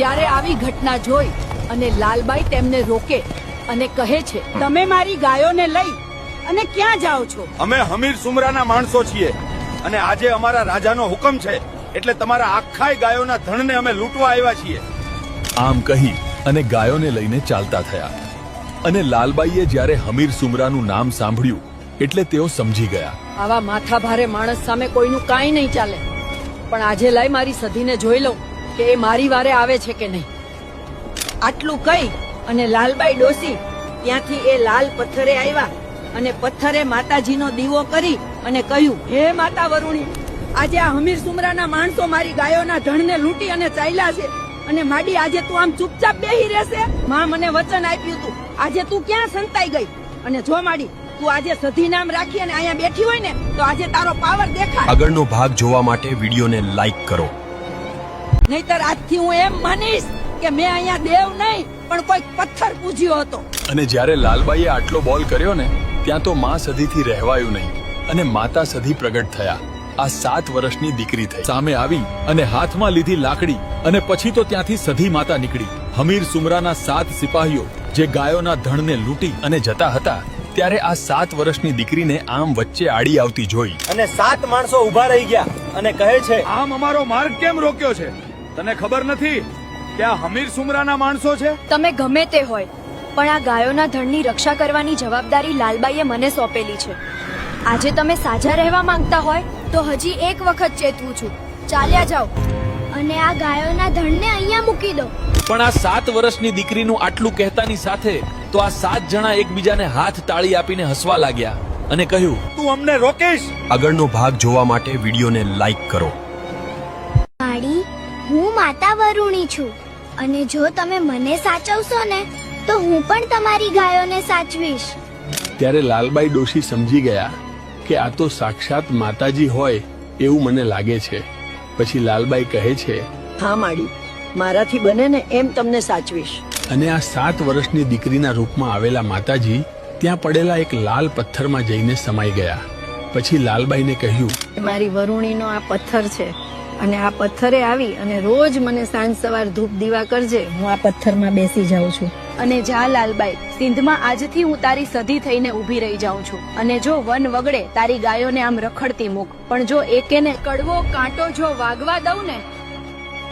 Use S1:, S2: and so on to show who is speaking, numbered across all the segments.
S1: ત્યારે આવી ઘટના જોઈ અને લાલબાઈ તેમને રોકે અને કહે છે, તમે મારી ગાયોને લઈ અને ક્યાં જાઓ છો?
S2: અમે હમીર સુમરાના માણસો છીએ અને આજે અમારા રાજાનો હુકમ છે એટલે તમારા આખાય ગાયોના ધણને અમે લૂંટવા આવ્યા છીએ.
S3: આમ કહી અને ગાયોને લઈને ચાલતા થયા. અને લાલબાઈએ જ્યારે હમીર સુમરાનું નામ સાંભળ્યું એટલે તેઓ સમજી ગયા.
S1: આવા માથા ભારે માણસ સામે કોઈનું કાંઈ નહીં ચાલે. પણ આજે લઈ મારી સધીને જોઈ લઉં કે એ મારી વારે આવે છે કે નહીં. આટલું કહી અને લાલબાઈ ડોસી ત્યાંથી એ લાલ પથ્થરે આવ્યા અને પથ્થરે માતાજીનો દીવો કરી અને કહ્યું, હે માતા વરુણી, આજે આ હમીર સુમરાના માણસો મારી ગાયોના ધણને લૂંટી અને ચાલ્યા છે અને માડી આજે તું આમ ચૂપચાપ બેહી રહેશે? માં મને વચન આપ્યું તું, આજે તું ક્યાં સંતાઈ ગઈ? અને જો માડી તું આજે સધી નામ રાખી અને અહીંયા બેઠી હોય ને તો આજે તારો પાવર દેખાય.
S4: આગળનો ભાગ જોવા માટે વિડીયોને લાઈક કરો.
S1: નહીતર આજથી હું એમ માનીશ કે મેં અહીંયા દેવ નહીં પણ કોઈ પથ્થર પૂજ્યો હતો.
S3: અને જ્યારે લાલબાઈએ આટલો બોલ કર્યો ને ત્યાં તો માં સધીથી રહેવાયું નહીં અને માતા સધી પ્રગટ થયા. આ 7 વર્ષની દીકરી થઈ, સામે આવી અને હાથમાં લીધી લાકડી અને પછી તો ત્યાંથી સધી માતા નીકળી. હમીર સુમરાના 7 સિપાહીઓ જે ગાયોના ધણને લૂંટી અને જતા હતા ત્યારે આ 7 વર્ષની દીકરીને આમ વચ્ચે આડી આવતી જોઈ
S5: અને 7 માણસો ઊભા રહી ગયા અને કહે છે,
S2: આમ અમારો માર્ગ કેમ રોક્યો છે? તને ખબર નથી કે આ હમીર સુમરાના માણસો છે?
S6: તમે ગમે તે હોય પણ આ ગાયોના ધણની રક્ષા કરવાની જવાબદારી લાલબાઈએ મને સોંપેલી છે. આજે તમે સાજા રહેવા માંગતા હોય તો હજી એક વખત ચેતવું છું, ચાલ્યા જાઓ અને આ ગાયોના ધણને અહીંયા મૂકી દો.
S3: પણ આ 7 વર્ષની દીકરીનું આટલું કહેતાની સાથે તો આ 7 જણા એકબીજાને હાથ તાળી આપીને હસવા લાગ્યા અને કહ્યું,
S2: તું અમને રોકીશ?
S4: આગળનો ભાગ જોવા માટે વિડીયોને લાઈક કરો.
S7: માડી, હું માતા વરુણી છું અને જો તમે મને સાચવશો ને તો હું પણ તમારી ગાયોને સાચવીશ.
S3: ત્યારે લાલબાઈ ડોશી સમજી ગયા કે આ તો સાક્ષાત માતાજી હોય એવું મને લાગે છે. પછી લાલબાઈ કહે છે,
S1: હા માડી, મારાથી બને ને એમ તમને સાચવીશ.
S3: અને આ 7 વર્ષની દીકરીના રૂપમાં આવેલા માતાજી ત્યાં પડેલા એક લાલ પથ્થરમાં જઈને સમાઈ ગયા. પછી લાલબાઈને કહ્યું,
S1: મારી વરુણીનો આ પથ્થર છે અને આ પથ્થરે આવી અને રોજ મને સાંજ સવાર ધૂપ દીવા કરજે. હું આ પથ્થરમાં બેસી જાઉં છું.
S6: અને જા લાલબાઈ, સિંધમાં આજથી હું તારી સધી થઈને ઊભી રહી જાઉં છું. અને જો વન વગડે તારી ગાયોને આમ રખડતી મૂક, પણ જો એકેને કડવો કાંટો જો વાગવા દઉં ને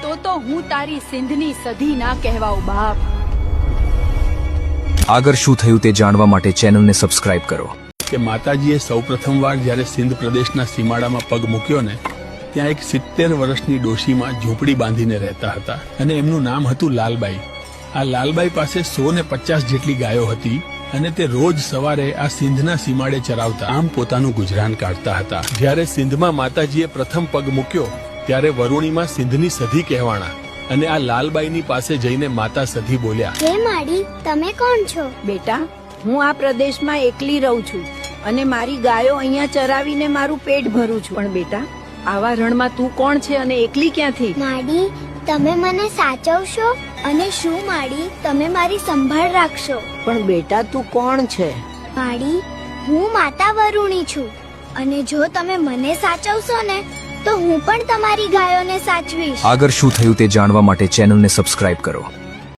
S6: તો હું તારી સિંધની સધી ના કહેવાઉં બાપ.
S4: આગળ શું થયું તે જાણવા માટે ચેનલને સબસ્ક્રાઇબ કરો.
S3: કે માતાજીએ સૌપ્રથમવાર જ્યારે સિંધ પ્રદેશના સીમાડામાં પગ મૂક્યો ને ત્યાં એક 70 વર્ષની ડોશીમાં ઝૂંપડી બાંધીને રહેતા હતા અને એમનું નામ હતું લાલબાઈ. આ લાલબાઈ પાસે 150 જેટલી ગાયો હતી અને તે રોજ સવારે આ સિંધના સીમાડે ચરાવતા આમ પોતાનું ગુજરાન કાઢતા હતા. જ્યારે સિંધમાં માતાજીએ પ્રથમ પગ મૂક્યો ત્યારે વરુણીમાં સિંધની સધી કહેવાણા અને આ લાલબાઈની પાસે જઈને માતા સધી બોલ્યા,
S7: હે માડી, તમે કોણ છો?
S1: બેટા, હું આ પ્રદેશમાં એકલી રહું છું અને મારી ગાયો અહીંયા ચરાવીને મારું પેટ ભરું છું. પણ બેટા, આવા રણમાં તું કોણ છે અને એકલી ક્યાંથી?
S7: માડી, તમે મને સાચવશો અને શું માડી, તમે મારી સંભાળ રાખશો?
S1: પણ બેટા, તું કોણ છે?
S7: માડી, હું માતા વરુણી છું અને જો તમે મને સાચવશો ને તો હું પણ તમારી ગાયોને સાચવીશ.
S4: આગળ શું થયું તે જાણવા માટે ચેનલને સબસ્ક્રાઇબ કરો.